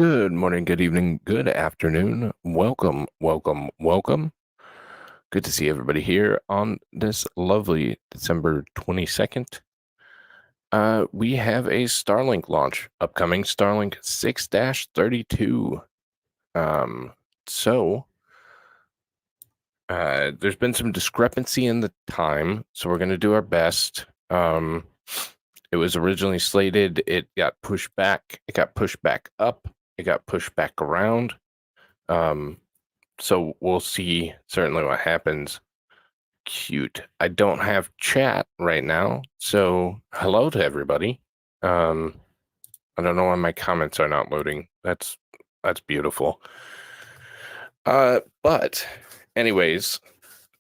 Good morning, good evening, good afternoon. Welcome, welcome, welcome. Good to see everybody here on this lovely December 22nd. We have a Starlink launch upcoming, Starlink 6-32. Um, so there's been some discrepancy in the time, so we're going to do our best. It was originally slated, it got pushed back, it got pushed back up, it got pushed back around. So we'll see certainly what happens. Cute. I don't have chat right now, so hello to everybody. I don't know why my comments are not loading. That's beautiful. But anyways,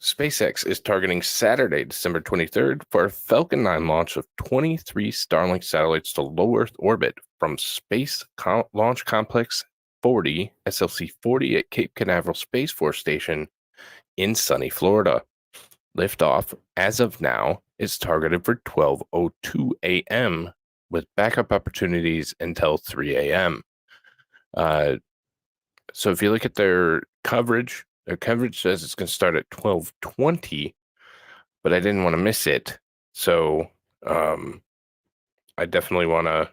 SpaceX is targeting Saturday, December 23rd for a Falcon 9 launch of 23 Starlink satellites to low Earth orbit from Space Launch Complex 40, SLC 40 at Cape Canaveral Space Force Station in sunny Florida. Liftoff, as of now, is targeted for 12:02 a.m. with backup opportunities until 3 a.m. So if you look at their coverage says it's going to start at 12:20, but I didn't want to miss it. So I definitely want to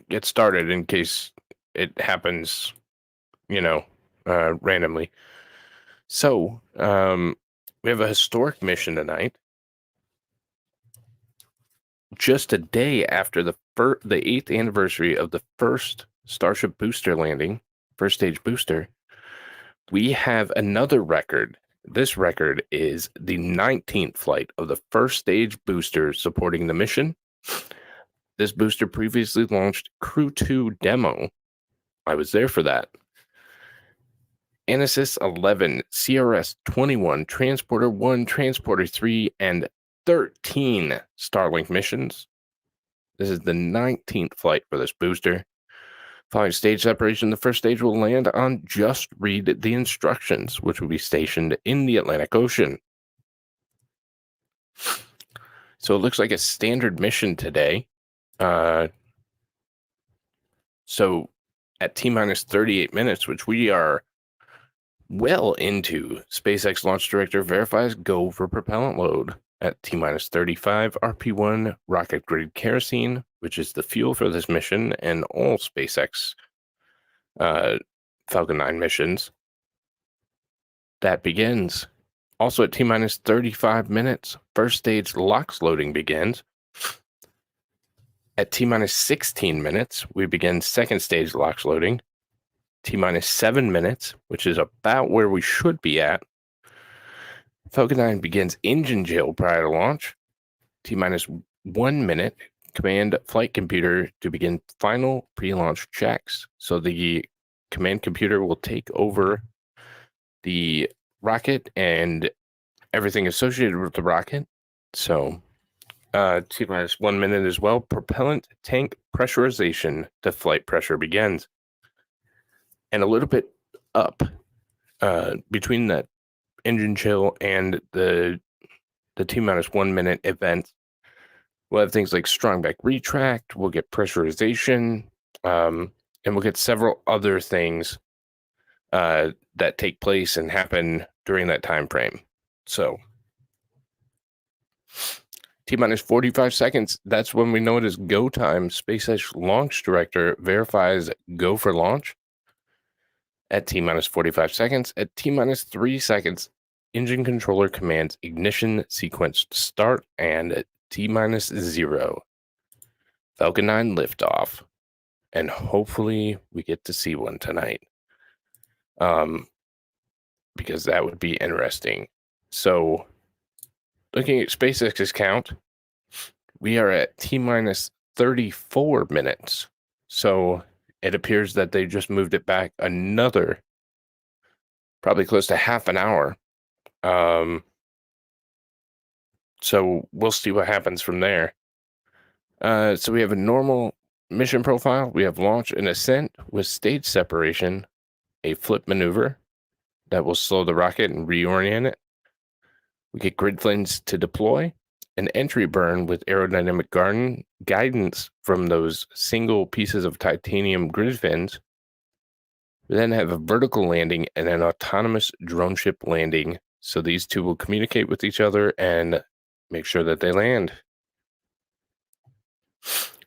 get started in case it happens, randomly. So we have a historic mission tonight. Just a day after the 8th anniversary of the first Starship booster landing, first stage booster, we have another record. This record is the 19th flight of the first stage booster supporting the mission. This booster previously launched Crew 2 demo. I was there for that. Anasis 11, CRS 21, Transporter 1, Transporter 3, and 13 Starlink missions. This is the 19th flight for this booster. Following stage separation, the first stage will land on Just Read the Instructions, which will be stationed in the Atlantic Ocean. So it looks like a standard mission today. So at T-minus 38 minutes, which we are well into, SpaceX launch director verifies go for propellant load. At T-minus 35, RP-1 rocket grade kerosene, which is the fuel for this mission and all SpaceX Falcon 9 missions. That begins. Also at T-minus 35 minutes, first stage LOX loading begins. At T-minus 16 minutes, we begin second stage LOX loading. T-minus 7 minutes, which is about where we should be at. Falcon 9 begins engine chill prior to launch. T-minus 1 minute, command flight computer to begin final pre-launch checks. So the command computer will take over the rocket and everything associated with the rocket. So T-minus 1 minute as well. Propellant tank pressurization to flight pressure begins. And a little bit up between that engine chill and the T-minus 1 minute event, we'll have things like strong back retract, we'll get pressurization, and we'll get several other things that take place and happen during that time frame. So T-minus 45 seconds, that's when we know it is go time. SpaceX launch director verifies go for launch. At T-minus 45 seconds, at T-minus 3 seconds, engine controller commands ignition sequence to start, and at T-minus 0, Falcon 9 liftoff. And hopefully we get to see one tonight. Because that would be interesting. So looking at SpaceX's count, we are at T-minus 34 minutes. So it appears that they just moved it back another, probably close to half an hour. So we'll see what happens from there. So we have a normal mission profile. We have launch and ascent with stage separation, a flip maneuver that will slow the rocket and reorient it. We get grid planes to deploy, an entry burn with aerodynamic guidance from those single pieces of titanium grid fins. We then have a vertical landing and an autonomous drone ship landing. So these two will communicate with each other and make sure that they land.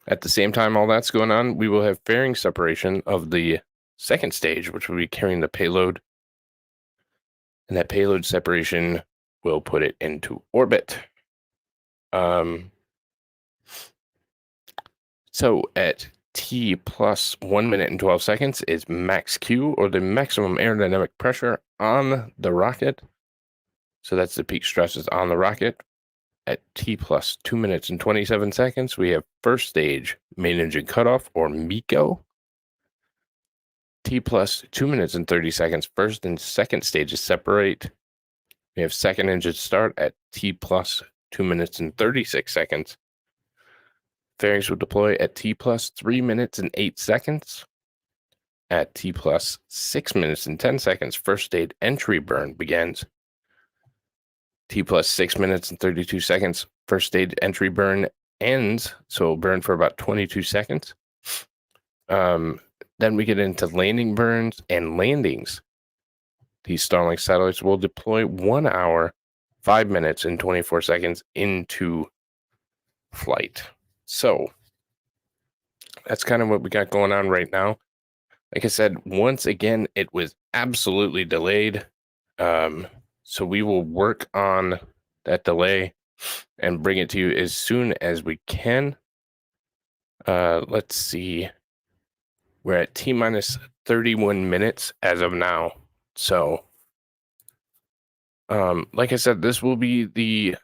At the same time all that's going on, we will have fairing separation of the second stage, which will be carrying the payload. And that payload separation will put it into orbit. So at T plus 1 minute and 12 seconds is max Q, or the maximum aerodynamic pressure on the rocket. So that's the peak stresses on the rocket. At T plus 2 minutes and 27 seconds, we have first stage main engine cutoff, or MECO. T plus 2 minutes and 30 seconds, first and second stages separate. We have second engine start at T plus 2 minutes and 36 seconds. Fairings will deploy at T plus 3 minutes and 8 seconds. At T plus 6 minutes and 10 seconds, first stage entry burn begins. T plus 6 minutes and 32 seconds, first stage entry burn ends. So it'll burn for about 22 seconds. Then we get into landing burns and landings. These Starlink satellites will deploy 1 hour, 5 minutes, and 24 seconds into flight. So that's kind of what we got going on right now. Like I said, once again, it was absolutely delayed. So we will work on that delay and bring it to you as soon as we can. Let's see. We're at T minus 31 minutes as of now. So, like I said, this will be the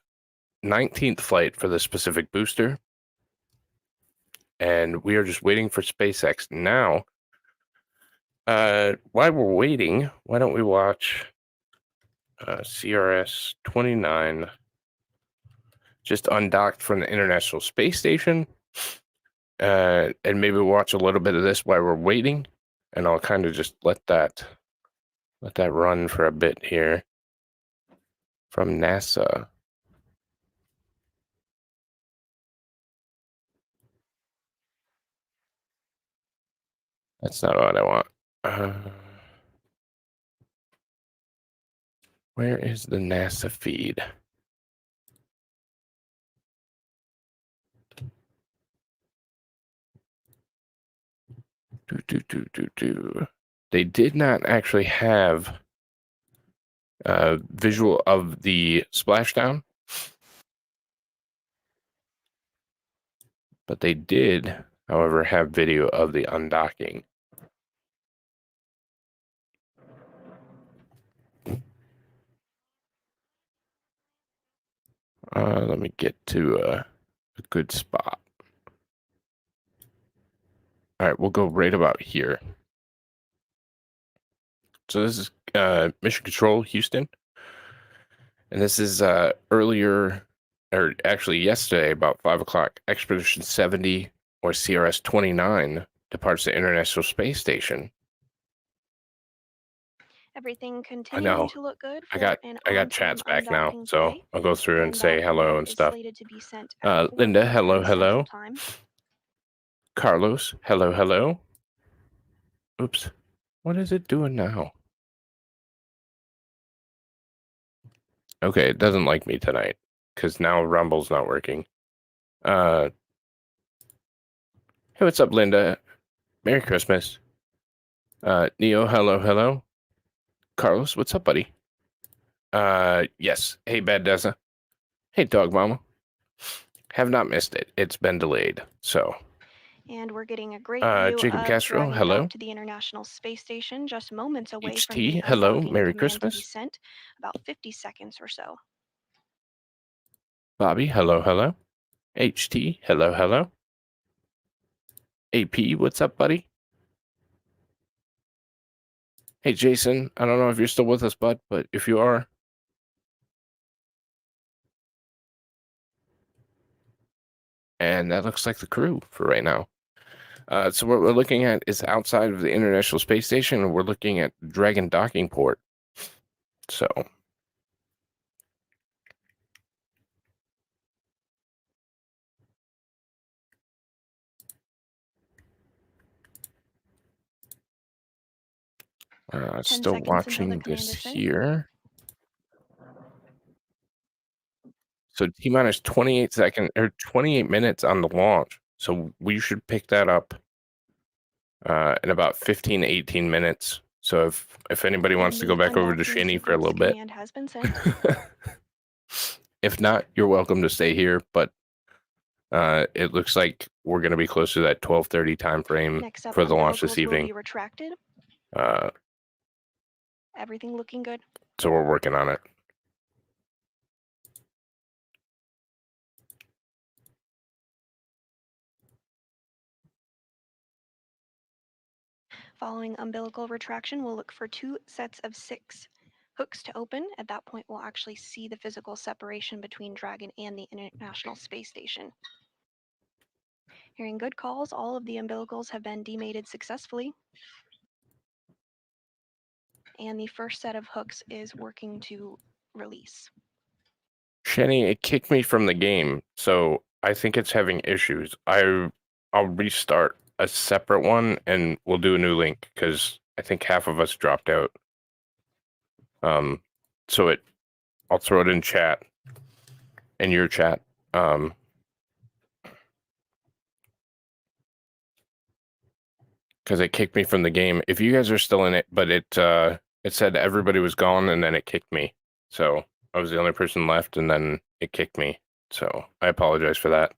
19th flight for the specific booster. And we are just waiting for SpaceX now. While we're waiting, why don't we watch CRS 29 just undocked from the International Space Station, and maybe watch a little bit of this while we're waiting, and I'll kind of just let that run for a bit here from NASA. That's not what I want. Where is the NASA feed? They did not actually have a visual of the splashdown, but they did, however, have video of the undocking. Let me get to a good spot. All right, we'll go right about here. So this is Mission Control, Houston. And this is earlier, or actually yesterday, about 5 o'clock, Expedition 70, or CRS 29, departs the International Space Station. Everything continuing to look good for I got an chats on-time back now, undocking so today, I'll go through and say that hello command and is stuff. slated to be sent at Linda, 4 hello, p.m. hello. Central Time. Carlos, hello, hello. Oops, what is it doing now? Okay, it doesn't like me tonight because now Rumble's not working. Hey, what's up, Linda? Merry Christmas. Neo, hello, hello. Carlos, what's up, buddy? Yes. Hey, Bad Deza. Hey, Dog Mama. Have not missed it. It's been delayed, so. And we're getting a great view Jacob of Castro, Dragon hello. docked to the International Space Station, just moments away from HT, the hello. undocking Merry command to be Christmas. sent, about 50 seconds or so. Bobby, hello, hello. HT, hello, hello. AP, what's up, buddy? Hey, Jason, I don't know if you're still with us, bud, but if you are, and that looks like the crew for right now. So what we're looking at is outside of the International Space Station, and we're looking at Dragon Docking Port. So 10 Still seconds until the watching command this is sent. here. So T-minus 28 minutes on the launch. So we should pick that up in about 15 to 18 minutes. So if anybody wants to go back over to Shanny for a little bit. Command has been sent. If not, you're welcome to stay here, but it looks like we're going to be close to that 12:30 time frame Next up, for the launch this umbilicals will evening. be retracted. Everything looking good. So we're working on it. Following umbilical retraction, we'll look for 2 sets of 6 hooks to open. At that point, we'll actually see the physical separation between Dragon and the International Space Station. Hearing good calls, all of the umbilicals have been demated successfully. And the first set of hooks is working to release. Shanny, it kicked me from the game, so I think it's having issues. I'll restart a separate one and we'll do a new link because I think half of us dropped out. So I'll throw it in chat, in your chat. Because it kicked me from the game. If you guys are still in it, but it said everybody was gone and then it kicked me. So I was the only person left and then it kicked me. So I apologize for that.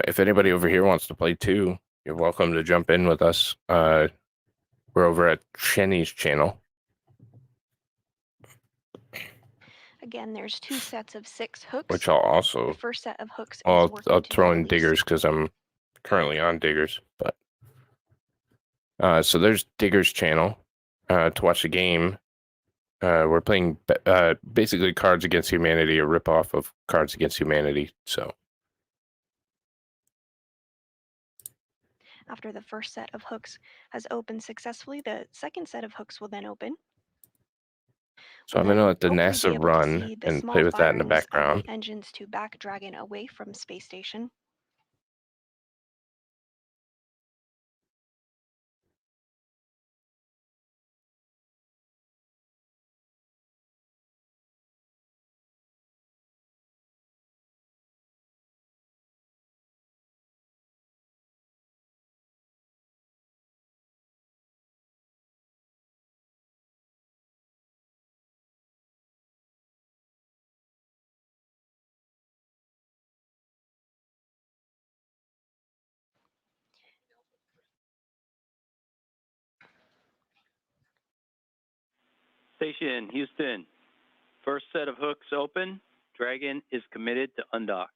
If anybody over here wants to play too, you're welcome to jump in with us. We're over at Shenny's channel. Again, there's 2 sets of 6 hooks. Which I'll also... The first set of hooks is I'll working throw to in release. diggers because I'm currently on diggers. But so there's Digger's channel to watch the game. We're playing basically Cards Against Humanity, a ripoff of Cards Against Humanity. So after the first set of hooks has opened successfully, the second set of hooks will then open. I'm going to let the NASA run run and play with that in the background. The engines to back Dragon away from space station. Station, Houston. First set of hooks open. Dragon is committed to undock.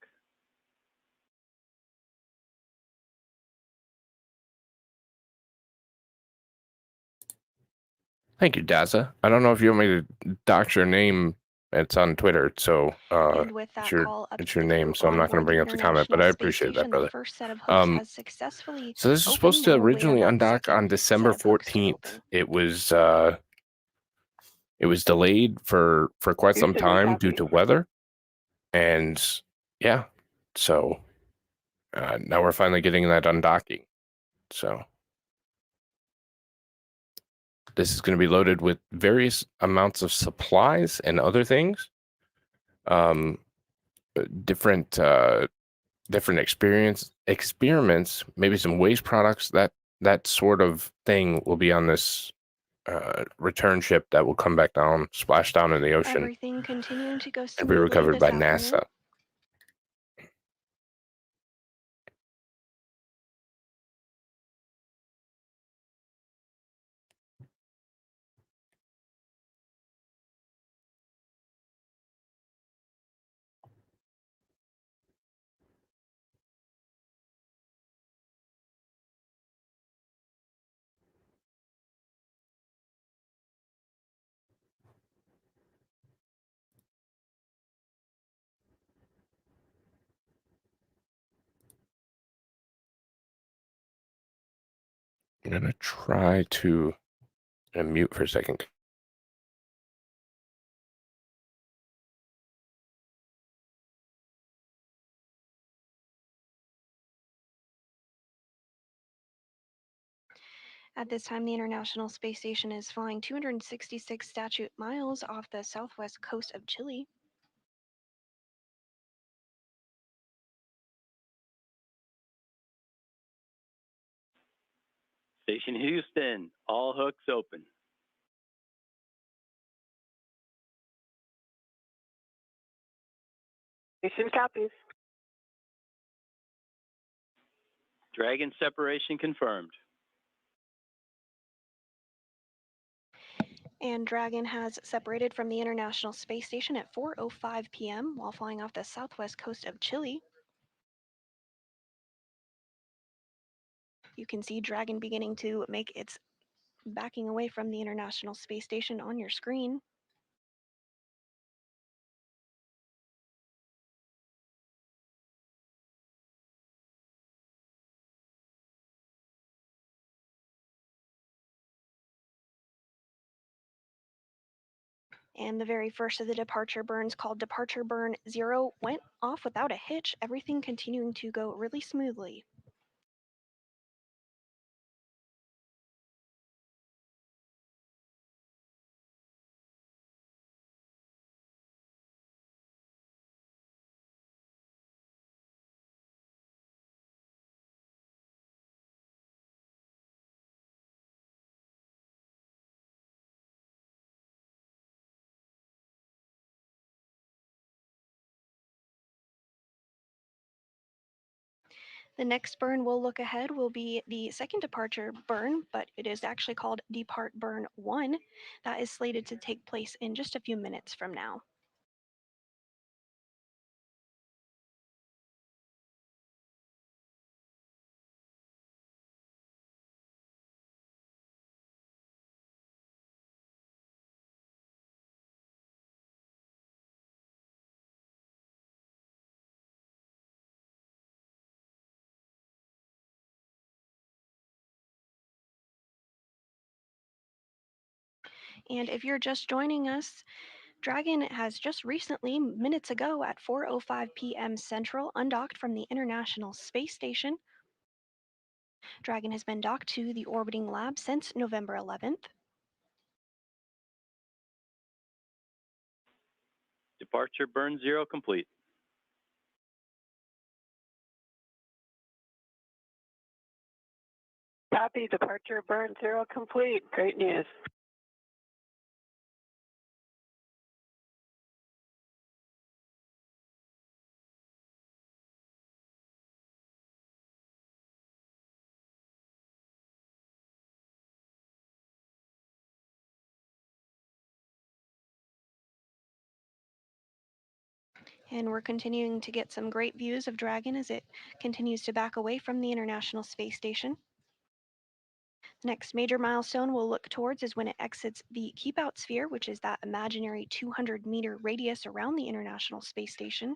Thank you, Daza. I don't know if you want me to dox your name. It's on Twitter, so and with that it's your name, so I'm not going to bring up the comment, but I appreciate that, brother. The first set of hooks has successfully so this is supposed to originally undock on December 14th. It was delayed for quite some time due to weather, and yeah, so now we're finally getting that undocking. So this is going to be loaded with various amounts of supplies and other things. Different experiments, maybe some waste products, that sort of thing will be on this return ship that will come back down, splash down in the ocean. Everything continuing to go smoothly. And be recovered by afternoon. NASA. I'm going to try to mute for a second. At this time, the International Space Station is flying 266 statute miles off the southwest coast of Chile. Station Houston, all hooks open. Station copies. Dragon separation confirmed. And Dragon has separated from the International Space Station at 4:05 p.m. while flying off the southwest coast of Chile. You can see Dragon beginning to make its backing away from the International Space Station on your screen. And the very first of the departure burns, called Departure Burn 0, went off without a hitch, everything continuing to go really smoothly. The next burn we'll look ahead will be the second departure burn, but it is actually called Depart Burn 1. That is slated to take place in just a few minutes from now. And if you're just joining us, Dragon has just recently, minutes ago at 4:05 p.m. Central, undocked from the International Space Station. Dragon has been docked to the orbiting lab since November 11th. Departure burn 0 complete. Copy. Departure burn 0 complete. Great news. And we're continuing to get some great views of Dragon as it continues to back away from the International Space Station. The next major milestone we'll look towards is when it exits the Keep Out Sphere, which is that imaginary 200-meter radius around the International Space Station.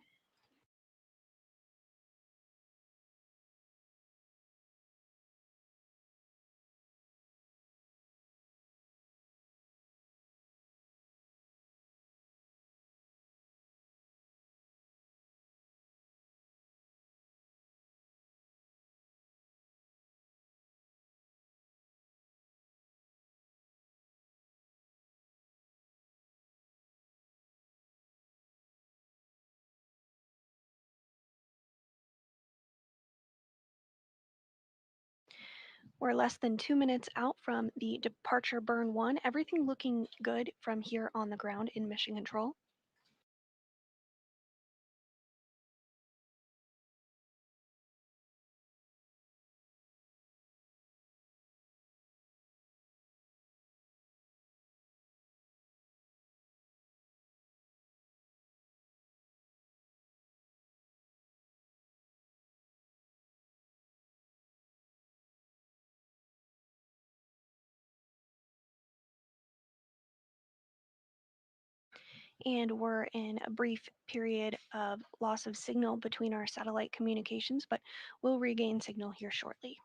We're less than 2 minutes out from the departure burn 1. Everything looking good from here on the ground in mission control. And we're in a brief period of loss of signal between our satellite communications, but we'll regain signal here shortly.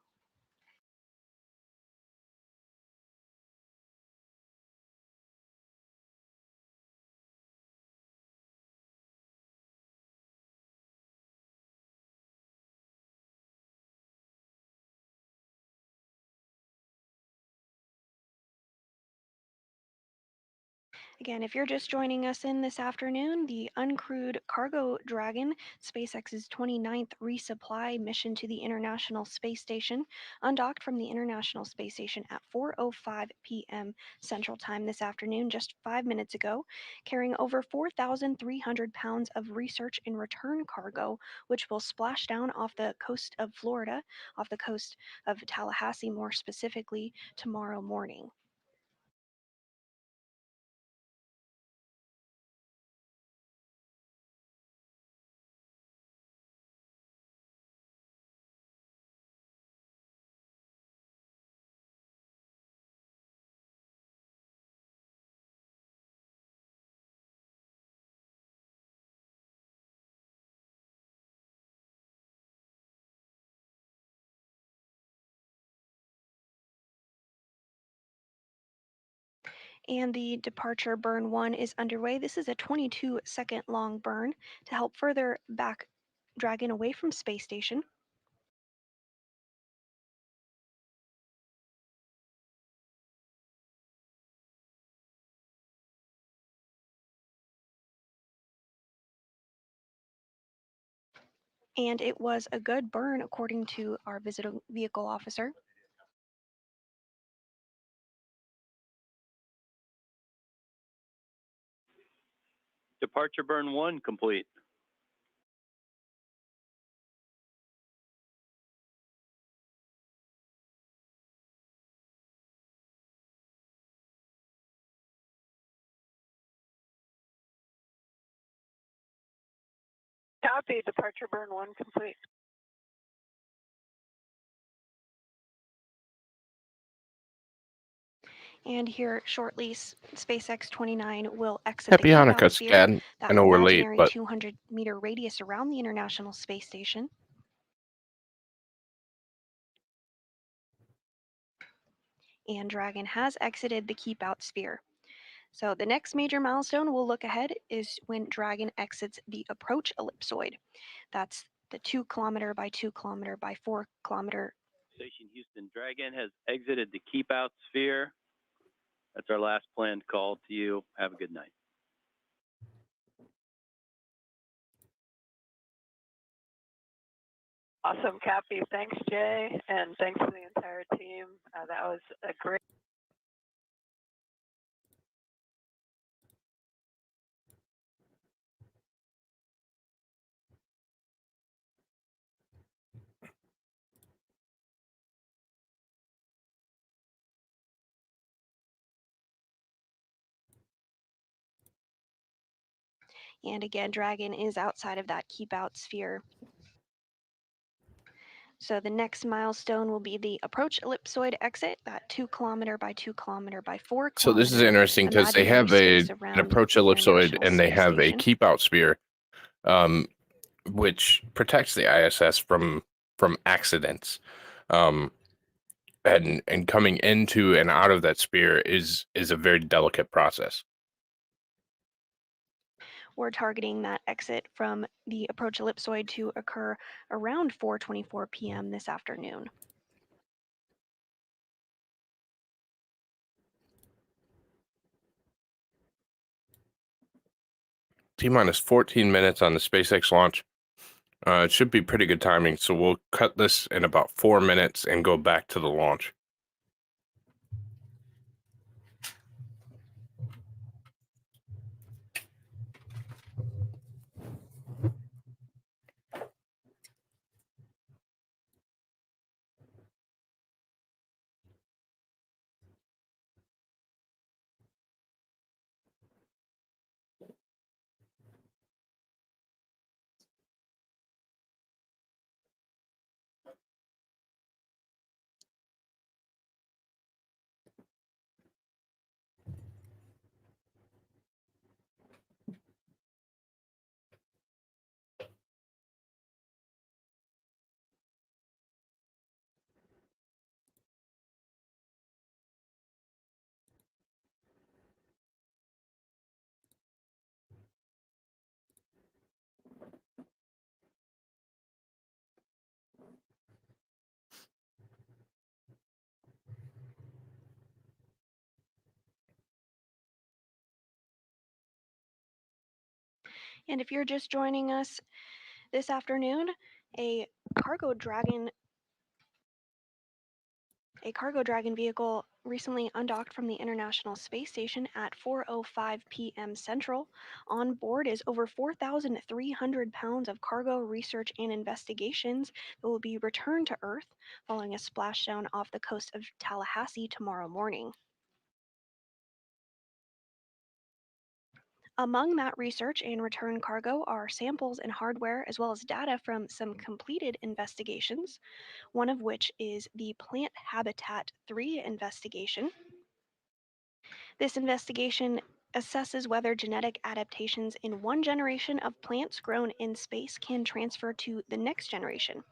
Again, if you're just joining us in this afternoon, the uncrewed cargo Dragon, SpaceX's 29th resupply mission to the International Space Station, undocked from the International Space Station at 4:05 p.m. Central Time this afternoon, just 5 minutes ago, carrying over 4,300 pounds of research and return cargo, which will splash down off the coast of Florida, off the coast of Tallahassee more specifically, tomorrow morning. And the departure burn 1 is underway. This is a 22-second long burn to help further back Dragon away from space station. And it was a good burn according to our vehicle officer. Departure burn 1 complete. Copy. Departure burn 1 complete. And here shortly, SpaceX 29 will exit Happy the Hanukkah, sphere, Dad. that I know we're late, imaginary but 200-meter radius around the International Space Station. And Dragon has exited the keep out sphere. So the next major milestone we'll look ahead is when Dragon exits the approach ellipsoid. That's the 2 kilometer by 2 kilometer by 4 kilometer. Station Houston, Dragon has exited the keep out sphere. That's our last planned call to you. Have a good night. Awesome, copy. Thanks, Jay, and thanks to the entire team. That was a great. And again, Dragon is outside of that keep out sphere. So the next milestone will be the approach ellipsoid exit, that 2 kilometer by 2 kilometer by 4 so this is kilometer interesting because they imaginary have space an around approach the ellipsoid International and they Space have a Station. keep out sphere, which protects the ISS from accidents. And coming into and out of that sphere is a very delicate process. We're targeting that exit from the approach ellipsoid to occur around 4:24 p.m. this afternoon. T-minus 14 minutes on the SpaceX launch. It should be pretty good timing, so we'll cut this in about 4 minutes and go back to the launch. And if you're just joining us this afternoon, a cargo dragon vehicle recently undocked from the International Space Station at 4:05 p.m. Central. On board is over 4,300 pounds of cargo, research, and investigations that will be returned to Earth following a splashdown off the coast of Tallahassee tomorrow morning. Among that research and return cargo are samples and hardware, as well as data from some completed investigations, one of which is the Plant Habitat 3 investigation. This investigation assesses whether genetic adaptations in one generation of plants grown in space can transfer to the next generation.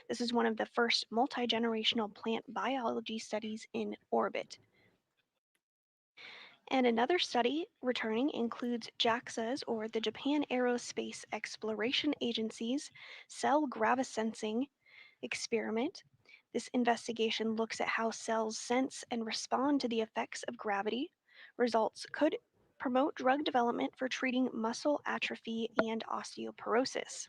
This is one of the first multi-generational plant biology studies in orbit. And another study returning includes JAXA's, or the Japan Aerospace Exploration Agency's, cell gravesensing experiment. This investigation looks at how cells sense and respond to the effects of gravity. Results could promote drug development for treating muscle atrophy and osteoporosis.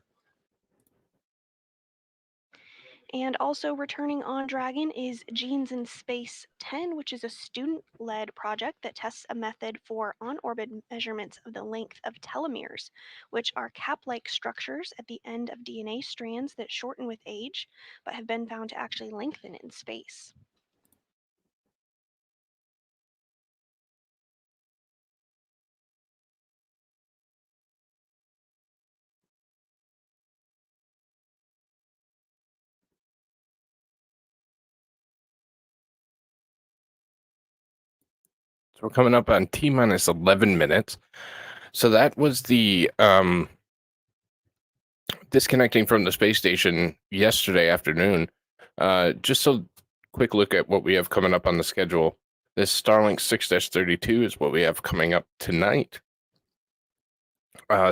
And also returning on Dragon is Genes in Space 10, which is a student-led project that tests a method for on-orbit measurements of the length of telomeres, which are cap-like structures at the end of DNA strands that shorten with age, but have been found to actually lengthen in space. So we're coming up on T-minus 11 minutes. So that was the disconnecting from the space station yesterday afternoon. Just so quick look at what we have coming up on the schedule. This Starlink 6-32 is what we have coming up tonight.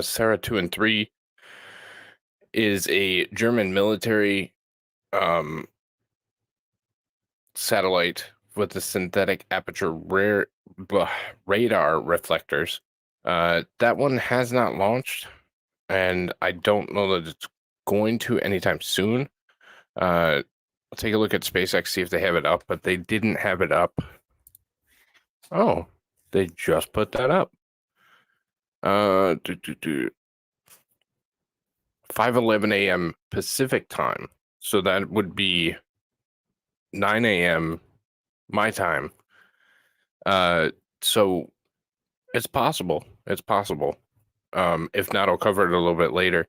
Sarah 2 and 3 is a German military satellite with the synthetic aperture radar reflectors. That one has not launched, and I don't know that it's going to anytime soon. I'll take a look at SpaceX, see if they have it up, but they didn't have it up. Oh, they just put that up. 5:11 a.m. Pacific time. So that would be 9 a.m. my time. So it's possible. It's possible. If not, I'll cover it a little bit later.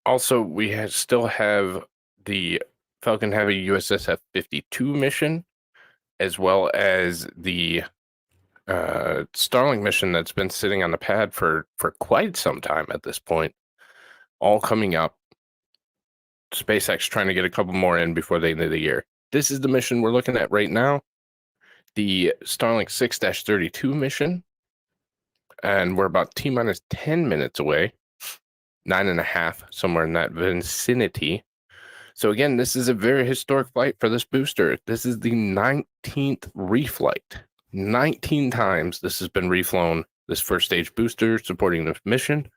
Also, we still have the Falcon Heavy USS F-52 mission, as well as the Starlink mission that's been sitting on the pad for quite some time at this point, all coming up. SpaceX trying to get a couple more in before the end of the year. This is the mission we're looking at right now, the Starlink 6-32 mission, and we're about T-minus 10 minutes away, 9.5, somewhere in that vicinity. So again, this is a very historic flight for this booster. This is the 19th reflight. 19 times this has been reflown, this first stage booster supporting this mission,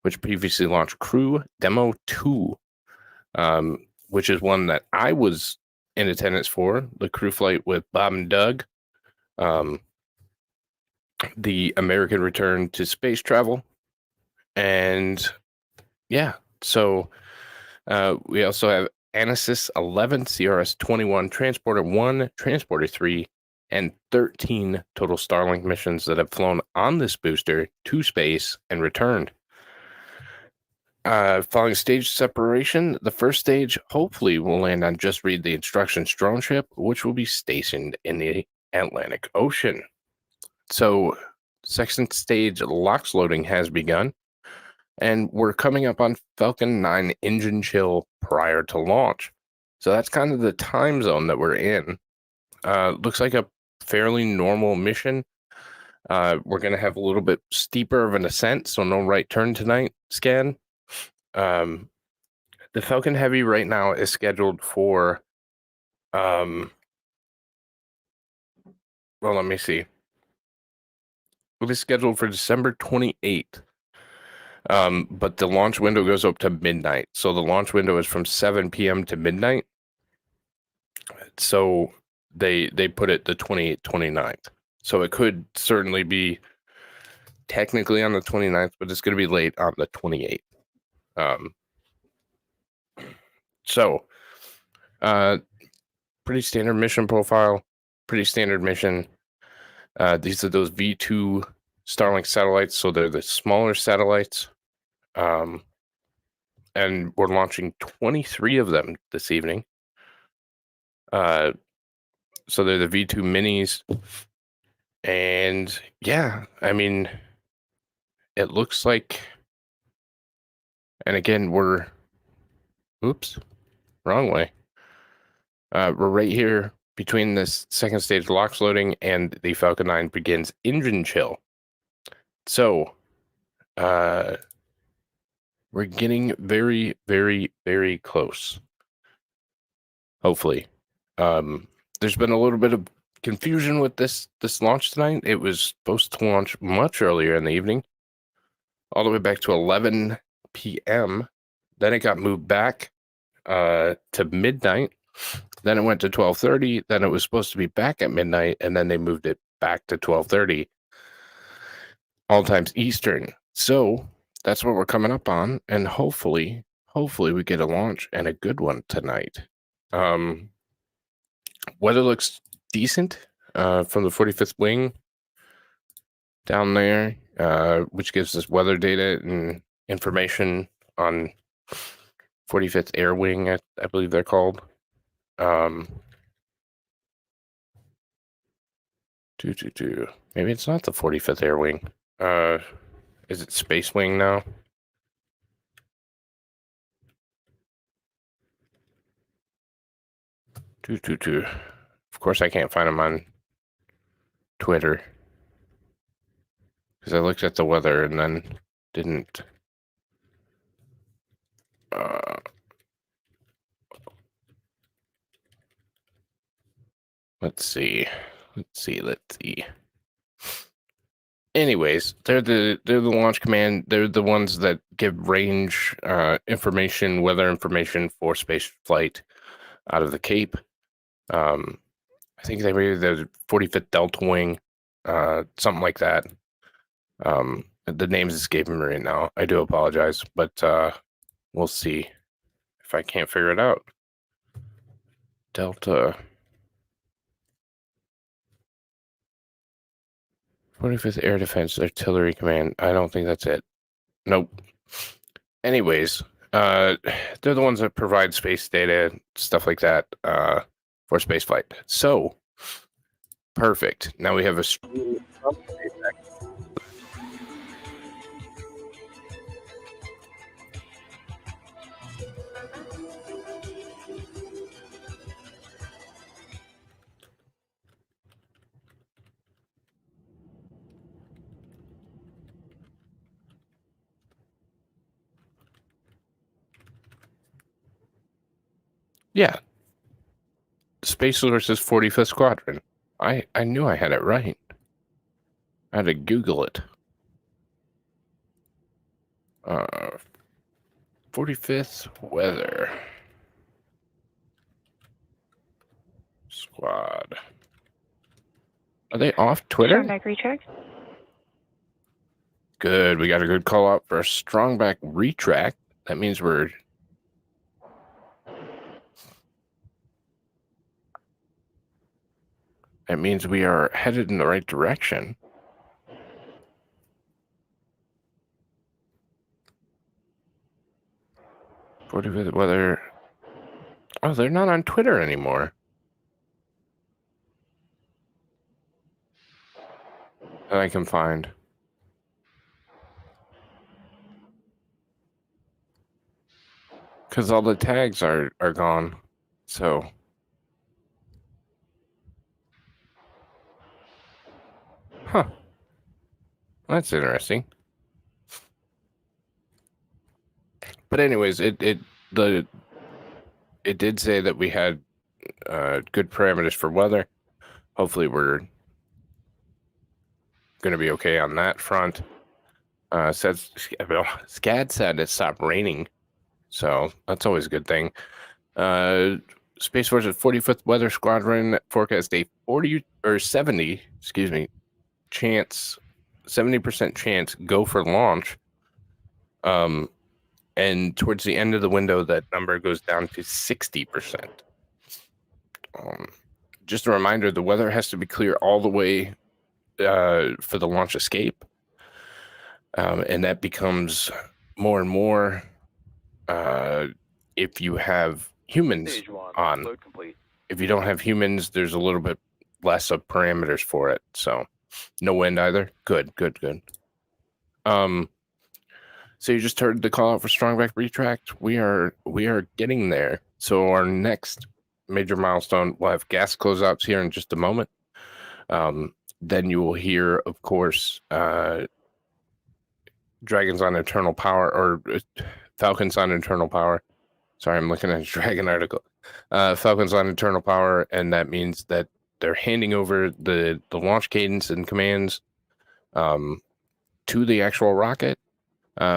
which previously launched Crew Demo 2, which is one that I was in attendance for, the crew flight with Bob and Doug, the American return to space travel. And yeah, so we also have Anasis 11, CRS 21, Transporter 1, Transporter 3, and 13 total Starlink missions that have flown on this booster to space and returned. Following stage separation, the first stage hopefully will land on Just Read the Instructions drone ship, which will be stationed in the Atlantic Ocean. So, second stage LOX loading has begun, and we're coming up on Falcon 9 engine chill prior to launch. So that's kind of the time zone that we're in. Looks like a fairly normal mission. We're going to have a little bit steeper of an ascent, so no right turn tonight scan. The Falcon Heavy right now is scheduled for, well, let me see. It is scheduled for December 28th. But the launch window goes up to midnight. So the launch window is from 7 p.m. to midnight. So they put it the 28th, 29th. So it could certainly be technically on the 29th, but it's going to be late on the 28th. So pretty standard mission profile, pretty standard mission. These are those V2 Starlink satellites, so they're the smaller satellites. And we're launching 23 of them this evening. So they're the V2 minis. And yeah, I mean, it looks like, and again, oops, wrong way. We're right here between this second stage LOX loading and the Falcon 9 begins engine chill. So, we're getting very, very, very close. Hopefully. There's been a little bit of confusion with this launch tonight. It was supposed to launch much earlier in the evening, all the way back to 11 p.m. Then it got moved back to midnight. Then it went to 12:30. Then it was supposed to be back at midnight, and then they moved it back to 12:30, all times Eastern. So that's what we're coming up on, and hopefully we get a launch and a good one tonight. Weather looks decent from the 45th wing down there, which gives us weather data and information on 45th Air Wing, I believe they're called. Maybe it's not the 45th Air Wing. Is it Space Wing now? Of course, I can't find them on Twitter because I looked at the weather and then didn't. Let's see. Anyways, they're the launch command. They're the ones that give range information, weather information for space flight out of the Cape. I think they were the 45th Delta Wing, something like that. The names escaping me right now. I do apologize, but we'll see if I can't figure it out. Delta 45th Air Defense Artillery Command. I don't think that's it. Nope. Anyways, they're the ones that provide space data, stuff like that, for spaceflight. So, perfect. Now we have a stream from SpaceX. Yeah. Space Source's 45th Squadron. I knew I had it right. I had to Google it. 45th Weather Squad. Are they off Twitter? Strongback retract. Good. We got a good call out for a Strongback retract. That means we are headed in the right direction. Weather. Oh, they're not on Twitter anymore. That I can find. Because all the tags are gone. So. Huh. That's interesting. But anyways, it did say that we had good parameters for weather. Hopefully we're going to be okay on that front. Says SCAD said it stopped raining, so that's always a good thing. Space Force's 45th Weather Squadron forecast a 40 or 70, excuse me, chance, 70% chance go for launch. And towards the end of the window, that number goes down to 60%. Just a reminder, the weather has to be clear all the way for the launch escape. And that becomes more and more if you have humans Stage one, on. load complete. If you don't have humans, there's a little bit less of parameters for it. So no wind either. Good. So you just heard the call out for Strongback Retract. We are getting there. So our next major milestone, we'll have gas closeouts here in just a moment. Then you will hear, of course, Dragons on Internal Power, or Falcons on Internal Power. Sorry, I'm looking at a Dragon article. Falcons on Internal Power, and that means that they're handing over the launch cadence and commands to the actual rocket.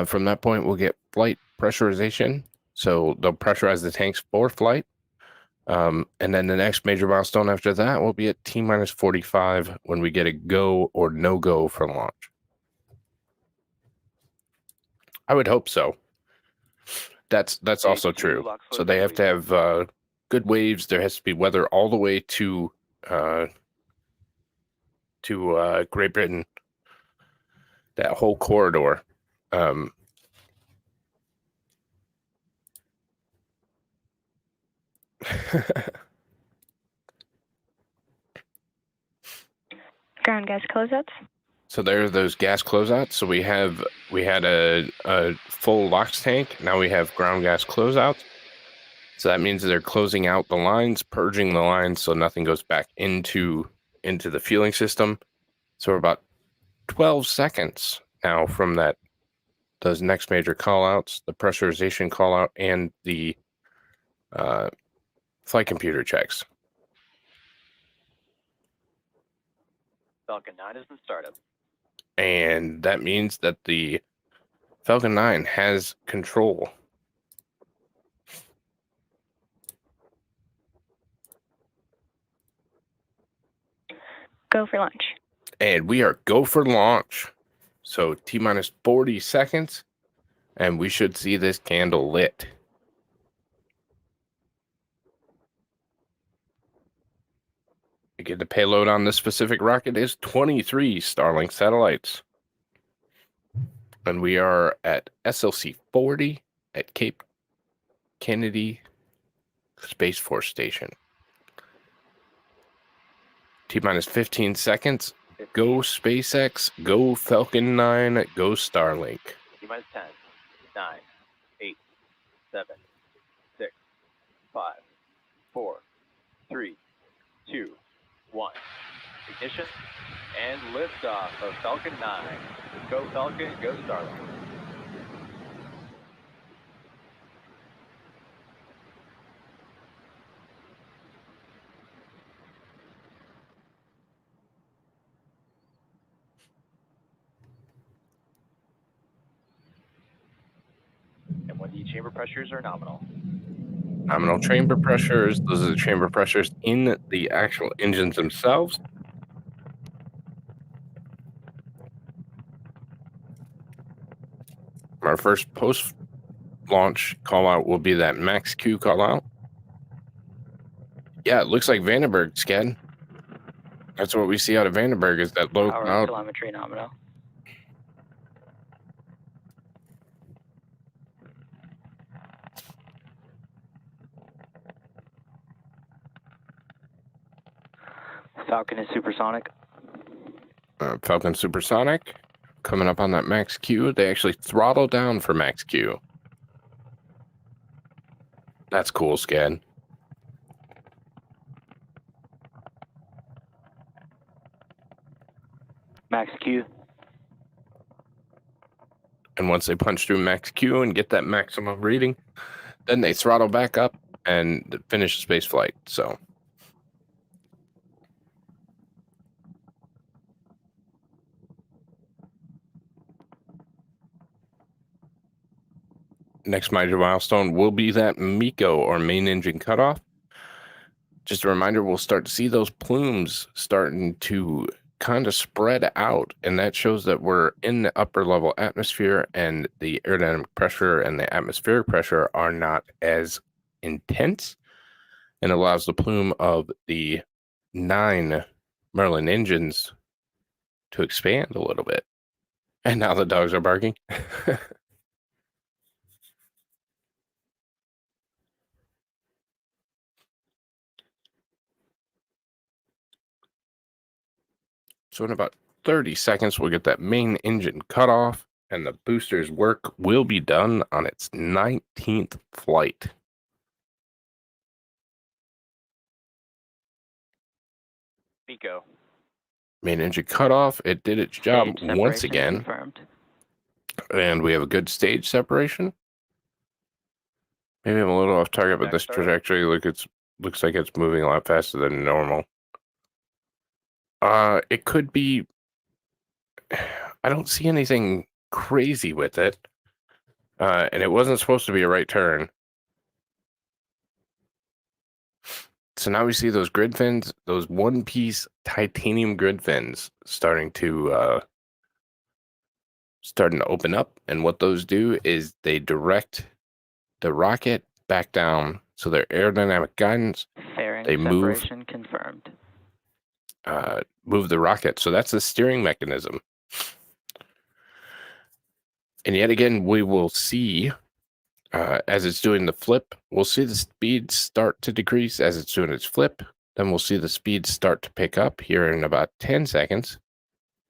From that point, we'll get flight pressurization. So they'll pressurize the tanks for flight. And then the next major milestone after that will be at T-minus 45 when we get a go or no-go for launch. I would hope so. That's also true. So they have to have good waves. There has to be weather all the way to Great Britain. That whole corridor. Ground gas closeouts. So there are those gas closeouts. So we had a full LOX tank. Now we have ground gas closeouts. So that means they're closing out the lines, purging the lines, so nothing goes back into the fueling system. So we're about 12 seconds now from those next major callouts, the pressurization callout and the flight computer checks. Falcon 9 is in startup. And that means that the Falcon 9 has control. Go for launch. And we are go for launch. So T-minus 40 seconds, and we should see this candle lit. Again, the payload on this specific rocket is 23 Starlink satellites. And we are at SLC 40 at Cape Kennedy Space Force Station. T-minus 15 seconds. Go SpaceX, go Falcon 9, go Starlink. T-minus 10, 9, 8, 7, 6, 5, 4, 3, 2, 1. Ignition and liftoff of Falcon 9. Go Falcon, go Starlink. And when the chamber pressures are nominal. Nominal chamber pressures. Those are the chamber pressures in the actual engines themselves. Our first post-launch call-out will be that max Q call-out. Yeah, it looks like Vandenberg, Sked. That's what we see out of Vandenberg, is that low Power cloud. telemetry nominal. Falcon is supersonic. Falcon Supersonic coming up on that max Q. They actually throttle down for max Q. That's cool, Sked. Max Q. And once they punch through max Q and get that maximum reading, then they throttle back up and finish the space flight. So next major milestone will be that MECO, or main engine cutoff. Just a reminder, we'll start to see those plumes starting to kind of spread out, and that shows that we're in the upper level atmosphere, and the aerodynamic pressure and the atmospheric pressure are not as intense, and allows the plume of the 9 Merlin engines to expand a little bit. And now the dogs are barking. So in about 30 seconds, we'll get that main engine cut off, and the booster's work will be done on its 19th flight. MECO. Main engine cut off. It did its job Stage once separation again, confirmed. and we have a good stage separation. Maybe I'm a little off target, but Back this start. trajectory looks like it's moving a lot faster than normal. It could be. I don't see anything crazy with it, and it wasn't supposed to be a right turn. So now we see those grid fins, those one-piece titanium grid fins starting to open up, and what those do is they direct the rocket back down. So their aerodynamic guidance, Fairing they move separation confirmed. move the rocket. So that's the steering mechanism. And yet again, we will see as it's doing the flip, we'll see the speed start to decrease as it's doing its flip. Then we'll see the speed start to pick up here in about 10 seconds,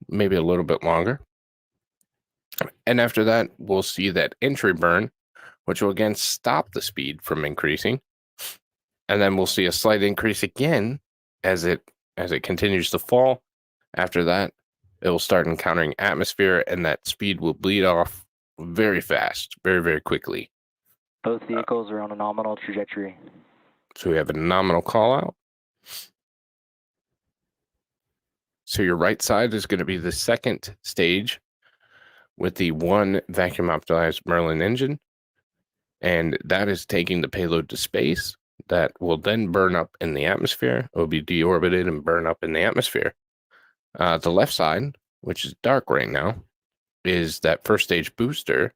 maybe a little bit longer. And after that, we'll see that entry burn, which will again stop the speed from increasing. And then we'll see a slight increase again as it continues to fall. After that, it will start encountering atmosphere, and that speed will bleed off very fast, very, very quickly. Both vehicles are on a nominal trajectory. So we have a nominal call out. So your right side is going to be the second stage with the 1 vacuum optimized Merlin engine. And that is taking the payload to space. That will then burn up in the atmosphere. It will be deorbited and burn up in the atmosphere. The left side, which is dark right now, is that first stage booster.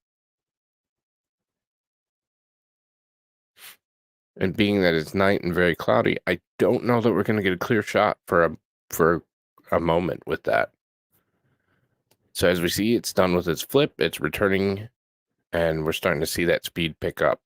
And being that it's night and very cloudy, I don't know that we're going to get a clear shot for a moment with that. So as we see, it's done with its flip, it's returning, and we're starting to see that speed pick up.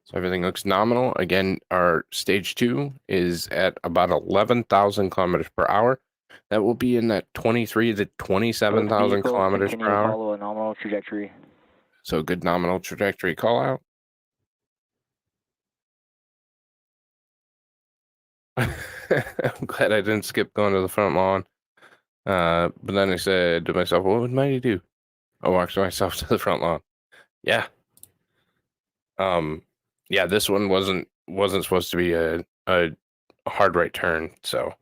So everything looks nominal. Again, our stage 2 is at about 11,000 kilometers per hour. That will be in that 23 to 27,000 kilometers per Continue to hour. follow a nominal trajectory. So good nominal trajectory call out. I'm glad I didn't skip going to the front lawn. But then I said to myself, what would Mighty do? I walked myself to the front lawn. Yeah. Yeah, this one wasn't supposed to be a hard right turn, so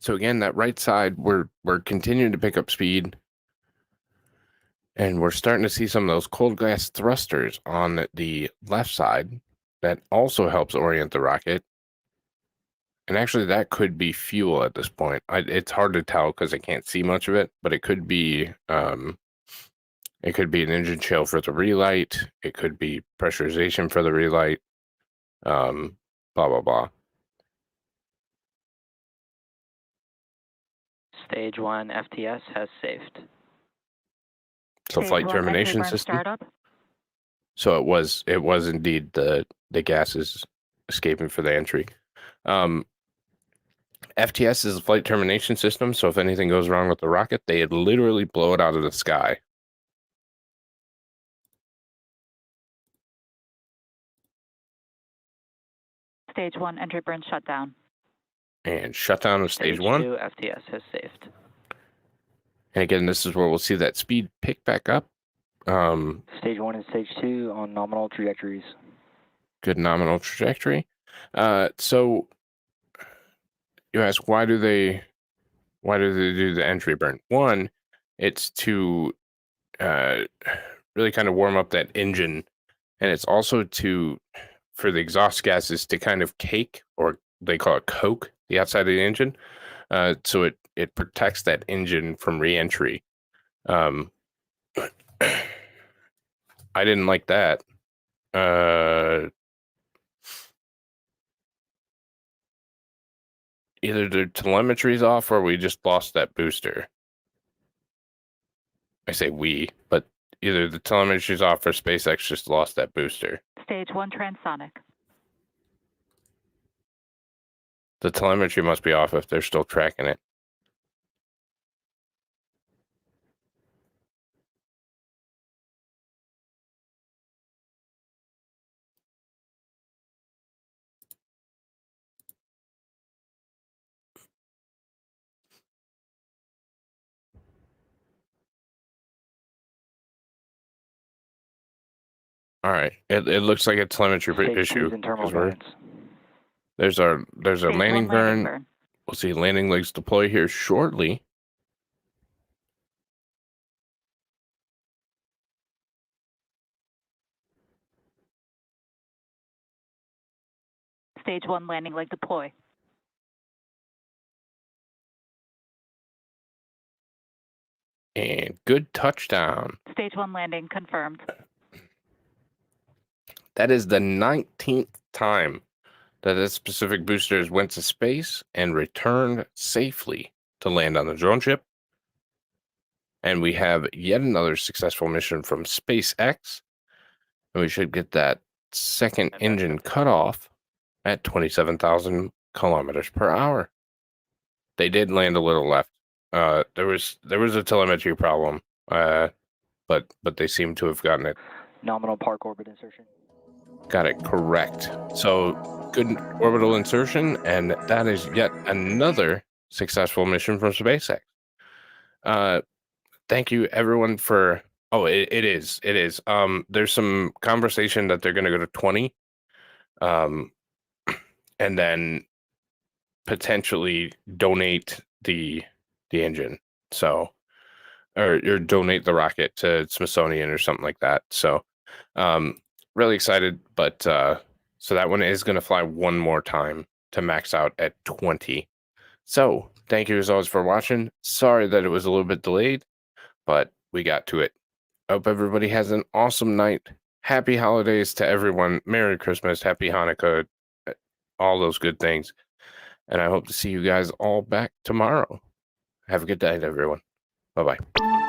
again, that right side, we're continuing to pick up speed, and we're starting to see some of those cold gas thrusters on the left side that also helps orient the rocket. And actually, that could be fuel at this point. It's hard to tell because I can't see much of it, but it could be an engine chill for the relight. It could be pressurization for the relight. Blah blah blah. Stage 1 FTS has saved. So flight termination system. Startup. So it was indeed the gases escaping for the entry. FTS is a flight termination system, so if anything goes wrong with the rocket, they literally blow it out of the sky. Stage 1 entry burn shutdown. And shutdown of stage Stage 1. 2, FTS has saved. And again, this is where we'll see that speed pick back up. Stage 1 and Stage 2 on nominal trajectories. Good nominal trajectory. So you ask, why do they do the entry burn? One, it's to really kind of warm up that engine, and it's also for the exhaust gases to kind of cake, or they call it coke, the outside of the engine. So it protects that engine from re-entry. I didn't like that. Either the telemetry's off or we just lost that booster. I say we, but either the telemetry's off or SpaceX just lost that booster. Stage 1 transonic. The telemetry must be off if they're still tracking it. All right, it looks like a telemetry Stage 2 issue. is in terminal 'Cause we're- guidance. There's our Stage landing 1 landing burn. burn. We'll see landing legs deploy here shortly. Stage 1 landing leg deploy. And good touchdown. Stage 1 landing confirmed. That is the 19th time that this specific booster has went to space and returned safely to land on the drone ship. And we have yet another successful mission from SpaceX. And we should get that second engine cut off at 27,000 kilometers per hour. They did land a little left. There was a telemetry problem, but they seem to have gotten it. Nominal park orbit insertion. Got it correct. So good orbital insertion, and that is yet another successful mission from SpaceX. Thank you everyone for. Oh, it is. There's some conversation that they're going to go to 20, and then potentially donate the engine. So, or donate the rocket to Smithsonian or something like that. So, really excited, but so that one is going to fly one more time to max out at 20. So thank you as always for watching. Sorry that it was a little bit delayed, but we got to it. Hope everybody has an awesome night. Happy holidays to everyone. Merry Christmas, Happy Hanukkah, all those good things. And I hope to see you guys all back tomorrow. Have a good night, everyone. Bye-bye.